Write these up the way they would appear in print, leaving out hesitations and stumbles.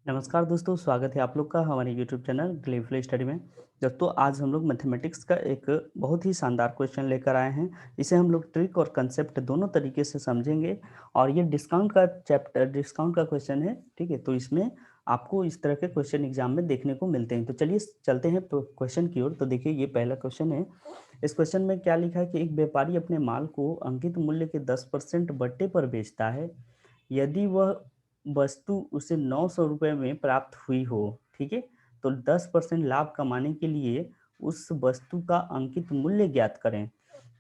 नमस्कार दोस्तों, स्वागत है आप लोग का हमारे यूट्यूब चैनल ग्लेफुल स्टडी में। दोस्तों आज हम लोग मैथमेटिक्स का एक बहुत ही शानदार क्वेश्चन लेकर आए हैं। इसे हम लोग ट्रिक और कंसेप्ट दोनों तरीके से समझेंगे और ये डिस्काउंट का क्वेश्चन है। ठीक है, तो इसमें आपको इस तरह के क्वेश्चन एग्जाम में देखने को मिलते हैं। तो चलिए चलते हैं क्वेश्चन की ओर। तो देखिए ये पहला क्वेश्चन है। इस क्वेश्चन में क्या लिखा है कि एक व्यापारी अपने माल को अंकित मूल्य के 10% बट्टे पर बेचता है। यदि वह वस्तु उसे 900 रुपये में प्राप्त हुई हो, ठीक है, तो 10% लाभ कमाने के लिए उस वस्तु का अंकित मूल्य ज्ञात करें।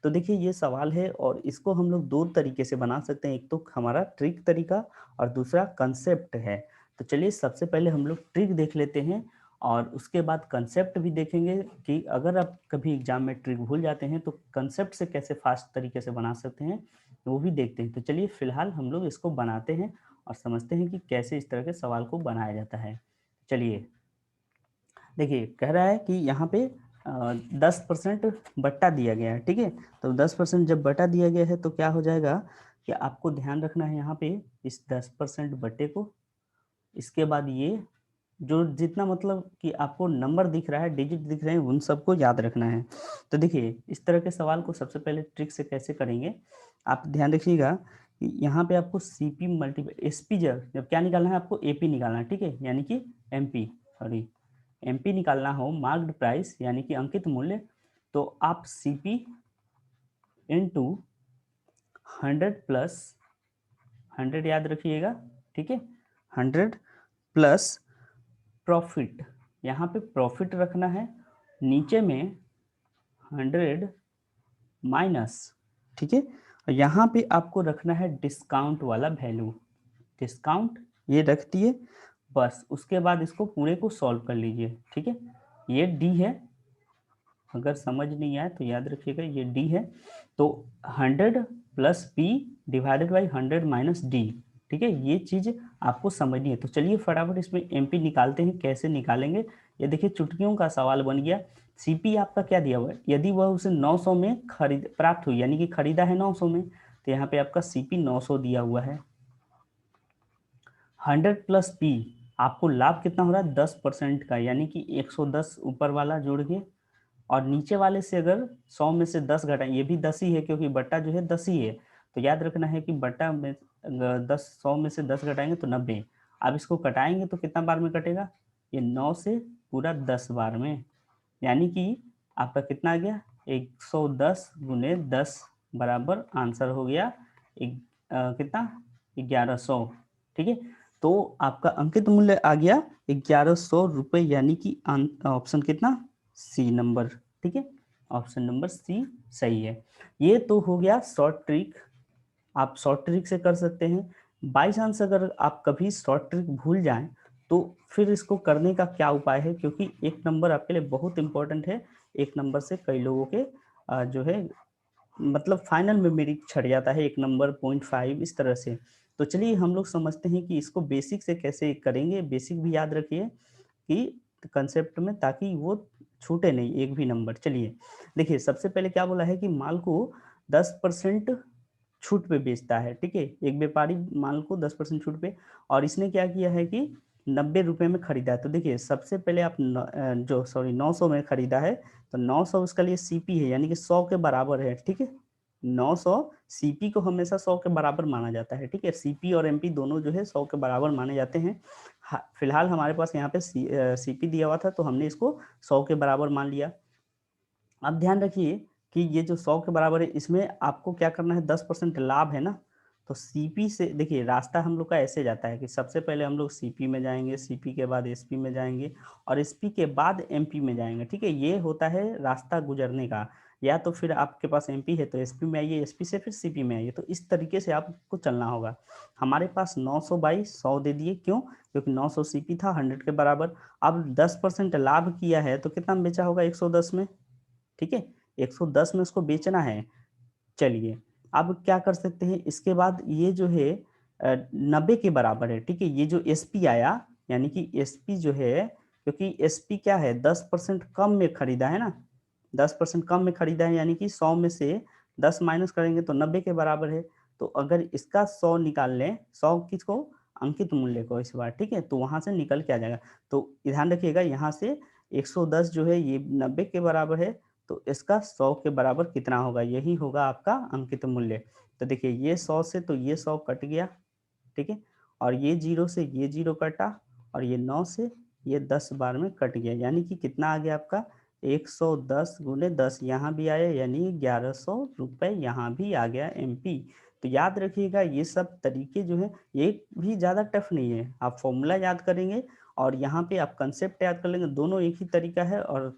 तो देखिए ये सवाल है और इसको हम लोग दो तरीके से बना सकते हैं। एक तो हमारा ट्रिक तरीका और दूसरा कंसेप्ट है। तो चलिए सबसे पहले हम लोग ट्रिक देख लेते हैं और उसके बाद कंसेप्ट भी देखेंगे कि अगर आप कभी एग्जाम में ट्रिक भूल जाते हैं तो कंसेप्ट से कैसे फास्ट तरीके से बना सकते हैं वो भी देखते हैं। तो चलिए फिलहाल हम लोग इसको बनाते हैं और समझते हैं कि कैसे इस तरह के सवाल को बनाया जाता है। चलिए देखिए कह रहा है कि यहाँ पे 10% बट्टा दिया गया है। ठीक है, तो 10% जब बटा दिया गया है तो क्या हो जाएगा कि आपको ध्यान रखना है यहाँ पे इस 10% बट्टे को। इसके बाद ये जो जितना मतलब कि आपको नंबर दिख रहा है, डिजिट दिख रहे हैं, उन सबको याद रखना है। तो देखिए इस तरह के सवाल को सबसे पहले ट्रिक से कैसे करेंगे, आप ध्यान रखिएगा कि यहाँ पे आपको सीपी मल्टीपल एसपी जब क्या निकालना है, आपको एपी निकालना है। ठीक है, यानी कि एमपी सॉरी एमपी निकालना हो, मार्क्ड प्राइस यानी कि अंकित मूल्य, तो आप सीपी इंटू 100 याद रखिएगा। ठीक है, 100 प्रॉफिट, यहाँ पे प्रॉफिट रखना है, नीचे में 100 ठीक है, और यहाँ पे आपको रखना है डिस्काउंट वाला वैल्यू। डिस्काउंट ये रख दिए, बस उसके बाद इसको पूरे को सॉल्व कर लीजिए। ठीक है, ये डी है, अगर समझ नहीं आए तो याद रखिएगा ये डी है। तो 100 + p/100 - d। ठीक है, ये चीज आपको समझनी है। तो चलिए फटाफट इसमें एमपी निकालते हैं। कैसे निकालेंगे, ये देखिए चुटकियों का सवाल बन गया। सीपी आपका क्या दिया हुआ है, यदि वह उसे 900 में खरीद प्राप्त हुई यानी कि खरीदा है 900 में, तो यहाँ पे आपका सीपी 900 दिया हुआ है। 100 + p, आपको लाभ कितना हो रहा है 10% का, यानी कि 110 ऊपर वाला जोड़ के और नीचे वाले से अगर 100 में से 10 घटाएं, ये भी 10 ही है क्योंकि बट्टा जो है 10 ही है। तो याद रखना है कि बट्टा में 100 में से 10 घटाएंगे तो 90। अब इसको कटाएंगे तो कितना बार में कटेगा, ये 9 से पूरा 10 बार में, यानी कि आपका कितना आ गया 110 × 10 बराबर आंसर हो गया कितना 1100। ठीक है, तो आपका अंकित मूल्य आ गया 1100 रुपये, यानी कि ऑप्शन कितना सी नंबर। ठीक है, ऑप्शन नंबर सी सही है। ये तो हो गया शॉर्ट ट्रिक, आप शॉर्ट ट्रिक से कर सकते हैं। बाई चांस अगर आप कभी शॉर्ट ट्रिक भूल जाएं तो फिर इसको करने का क्या उपाय है, क्योंकि एक नंबर आपके लिए बहुत इंपॉर्टेंट है। एक नंबर से कई लोगों के जो है मतलब फाइनल में मेरी छट जाता है 1 नंबर 0.5 इस तरह से। तो चलिए हम लोग समझते हैं कि इसको बेसिक से कैसे करेंगे। बेसिक भी याद रखिए कि कंसेप्ट में, ताकि वो छूटे नहीं एक भी नंबर। चलिए देखिए सबसे पहले क्या बोला है कि माल को 10% छूट पे बेचता है। ठीक है, एक व्यापारी माल को 10% छूट पे, और इसने क्या किया है कि 90 रुपये में खरीदा है। तो देखिए सबसे पहले आप जो 900 में खरीदा है, तो 900 उसका लिए सीपी है, यानी कि 100 के बराबर है। ठीक है, 900 सीपी को हमेशा 100 के बराबर माना जाता है। ठीक है, सीपी और एमपी दोनों जो है 100 के बराबर माने जाते हैं। फिलहाल हमारे पास यहाँ पे सीपी दिया हुआ था तो हमने इसको 100 के बराबर मान लिया। अब ध्यान रखिए कि ये जो 100 के बराबर है, इसमें आपको क्या करना है 10% लाभ है ना। तो सीपी से देखिए रास्ता हम लोग का ऐसे जाता है कि सबसे पहले हम लोग सीपी में जाएंगे, सीपी के बाद एसपी में जाएंगे और एसपी के बाद एमपी में जाएंगे। ठीक है, ये होता है रास्ता गुजरने का। या तो फिर आपके पास एमपी है तो एसपी में आइए, एसपी से फिर सीपी में आइए। तो इस तरीके से आपको चलना होगा। हमारे पास 900/100 दे दिए, क्यों, क्योंकि 900 सीपी था 100 के बराबर। अब 10% लाभ किया है तो कितना में बेचा होगा 110 में। ठीक है, 110 में उसको बेचना है। चलिए अब क्या कर सकते हैं, इसके बाद ये जो है 90 के बराबर है। ठीक है, ये जो एसपी आया, यानी कि एसपी जो है, क्योंकि एसपी क्या है 10% कम में खरीदा है ना, 10% कम में खरीदा है, यानी कि 100 में से 10 माइनस करेंगे तो 90 के बराबर है। तो अगर इसका 100 निकाल लें, 100 किसको अंकित मूल्य को इस बार, ठीक है, तो वहां से निकल के आ जाएगा। तो ध्यान रखिएगा यहाँ से 110 जो है ये 90 के बराबर है, तो इसका 100 के बराबर कितना होगा, यही होगा आपका अंकित मूल्य। तो देखिए ये 100 से तो ये 100 कट गया, ठीक है, और ये 0 से ये 0 कटा, और ये 9 से ये 10 बार में कट गया, यानी कि कितना आ गया आपका 110 गुने 10 यहाँ भी आया, यानी 1100 रुपये यहाँ भी आ गया एमपी। तो याद रखिएगा ये सब तरीके जो है ये भी ज़्यादा टफ नहीं है, आप फॉर्मूला याद करेंगे और यहाँ पे आप कंसेप्ट याद कर लेंगे, दोनों एक ही तरीका है, और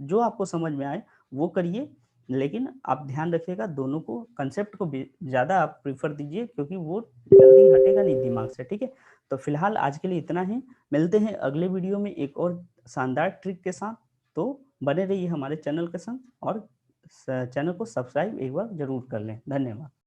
जो आपको समझ में आए वो करिए, लेकिन आप ध्यान रखिएगा दोनों को, कंसेप्ट को ज़्यादा आप प्रीफर दीजिए, क्योंकि वो जल्दी हटेगा नहीं दिमाग से, ठीक है। तो फिलहाल आज के लिए इतना ही, मिलते हैं अगले वीडियो में एक और शानदार ट्रिक के साथ। तो बने रहिए हमारे चैनल के साथ, और चैनल को सब्सक्राइब एक बार जरूर कर लें। धन्यवाद।